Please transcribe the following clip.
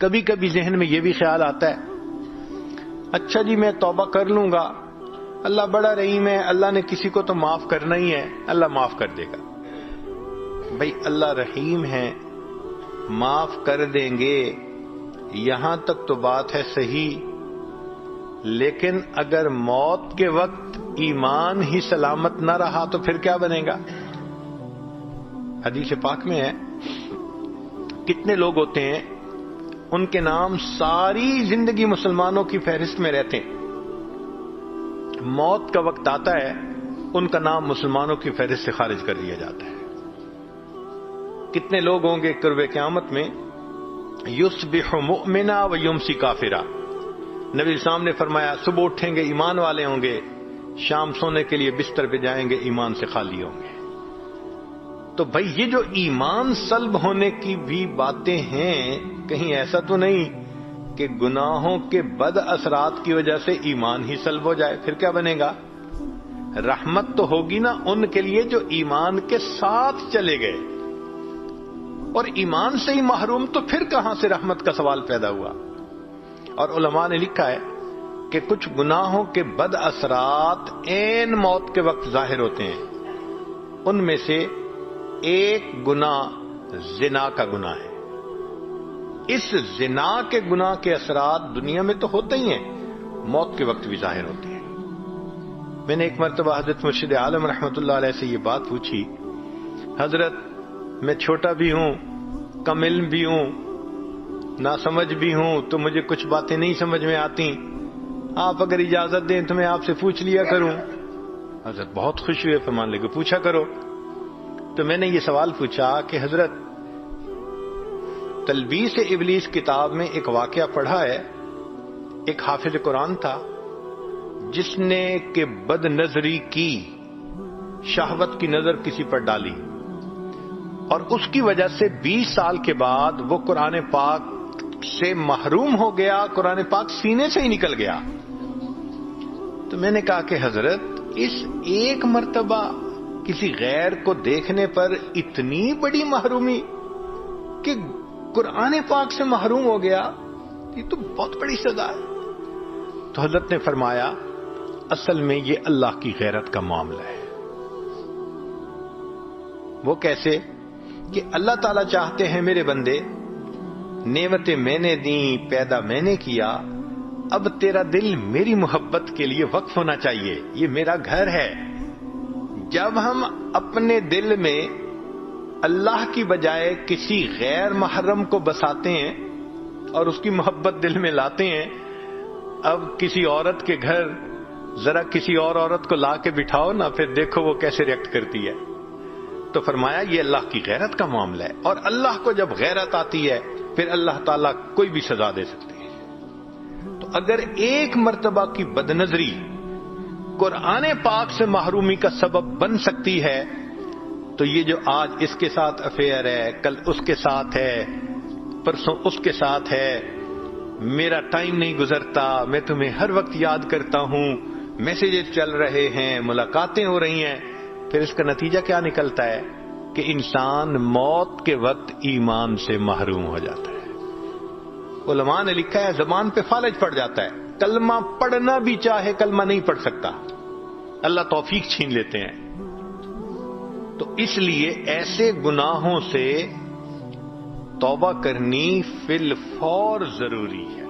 کبھی کبھی ذہن میں یہ بھی خیال آتا ہے اچھا جی میں توبہ کر لوں گا، اللہ بڑا رحیم ہے، اللہ نے کسی کو تو معاف کرنا ہی ہے، اللہ معاف کر دے گا۔ بھائی اللہ رحیم ہے، معاف کر دیں گے، یہاں تک تو بات ہے صحیح، لیکن اگر موت کے وقت ایمان ہی سلامت نہ رہا تو پھر کیا بنے گا؟ حدیث پاک میں ہے کتنے لوگ ہوتے ہیں ان کے نام ساری زندگی مسلمانوں کی فہرست میں رہتے ہیں، موت کا وقت آتا ہے ان کا نام مسلمانوں کی فہرست سے خارج کر دیا جاتا ہے۔ کتنے لوگ ہوں گے قرب قیامت میں یصبح مؤمنا و یمسی کافرا، نبی اسلام نے فرمایا صبح اٹھیں گے ایمان والے ہوں گے، شام سونے کے لیے بستر پہ جائیں گے ایمان سے خالی ہوں گے۔ تو بھائی یہ جو ایمان سلب ہونے کی بھی باتیں ہیں، کہیں ایسا تو نہیں کہ گناہوں کے بد اثرات کی وجہ سے ایمان ہی سلب ہو جائے، پھر کیا بنے گا؟ رحمت تو ہوگی نا ان کے لیے جو ایمان کے ساتھ چلے گئے، اور ایمان سے ہی محروم تو پھر کہاں سے رحمت کا سوال پیدا ہوا؟ اور علماء نے لکھا ہے کہ کچھ گناہوں کے بد اثرات عین موت کے وقت ظاہر ہوتے ہیں، ان میں سے ایک گناہ زنا کا گناہ ہے۔ اس زنا کے گناہ کے اثرات دنیا میں تو ہوتے ہی ہیں، موت کے وقت بھی ظاہر ہوتے ہیں۔ میں نے ایک مرتبہ حضرت مرشد عالم رحمۃ اللہ علیہ سے یہ بات پوچھی، حضرت میں چھوٹا بھی ہوں، کم علم بھی ہوں، ناسمجھ بھی ہوں، تو مجھے کچھ باتیں نہیں سمجھ میں آتی، آپ اگر اجازت دیں تو میں آپ سے پوچھ لیا کروں۔ حضرت بہت خوش ہوئے، فرمان لگے پوچھا کرو۔ تو میں نے یہ سوال پوچھا کہ حضرت تلبیس ابلیس کتاب میں ایک واقعہ پڑھا ہے، ایک حافظ قرآن تھا جس نے کہ بد نظری کی، شہوت کی نظر کسی پر ڈالی، اور اس کی وجہ سے 20 سال کے بعد وہ قرآن پاک سے محروم ہو گیا، قرآن پاک سینے سے ہی نکل گیا۔ تو میں نے کہا کہ حضرت اس ایک مرتبہ کسی غیر کو دیکھنے پر اتنی بڑی محرومی کہ قرآن پاک سے محروم ہو گیا، یہ تو بہت بڑی سزا ہے۔ تو حضرت نے فرمایا اصل میں یہ اللہ کی غیرت کا معاملہ ہے۔ وہ کیسے؟ کہ اللہ تعالیٰ چاہتے ہیں میرے بندے، نعمتیں میں نے دیں، پیدا میں نے کیا، اب تیرا دل میری محبت کے لیے وقف ہونا چاہیے، یہ میرا گھر ہے۔ جب ہم اپنے دل میں اللہ کی بجائے کسی غیر محرم کو بساتے ہیں اور اس کی محبت دل میں لاتے ہیں، اب کسی عورت کے گھر ذرا کسی اور عورت کو لا کے بٹھاؤ نا، پھر دیکھو وہ کیسے ریئیکٹ کرتی ہے۔ تو فرمایا یہ اللہ کی غیرت کا معاملہ ہے، اور اللہ کو جب غیرت آتی ہے پھر اللہ تعالیٰ کوئی بھی سزا دے سکتے ہیں۔ تو اگر ایک مرتبہ کی بدنظری قرآن پاک سے محرومی کا سبب بن سکتی ہے، تو یہ جو آج اس کے ساتھ افیئر ہے، کل اس کے ساتھ ہے، پرسوں اس کے ساتھ ہے، میرا ٹائم نہیں گزرتا، میں تمہیں ہر وقت یاد کرتا ہوں، میسیجز چل رہے ہیں، ملاقاتیں ہو رہی ہیں، پھر اس کا نتیجہ کیا نکلتا ہے کہ انسان موت کے وقت ایمان سے محروم ہو جاتا ہے۔ علماء نے لکھا ہے زبان پہ فالج پڑ جاتا ہے، کلمہ پڑھنا بھی چاہے کلمہ نہیں پڑھ سکتا، اللہ توفیق چھین لیتے ہیں۔ تو اس لیے ایسے گناہوں سے توبہ کرنی فی الفور ضروری ہے۔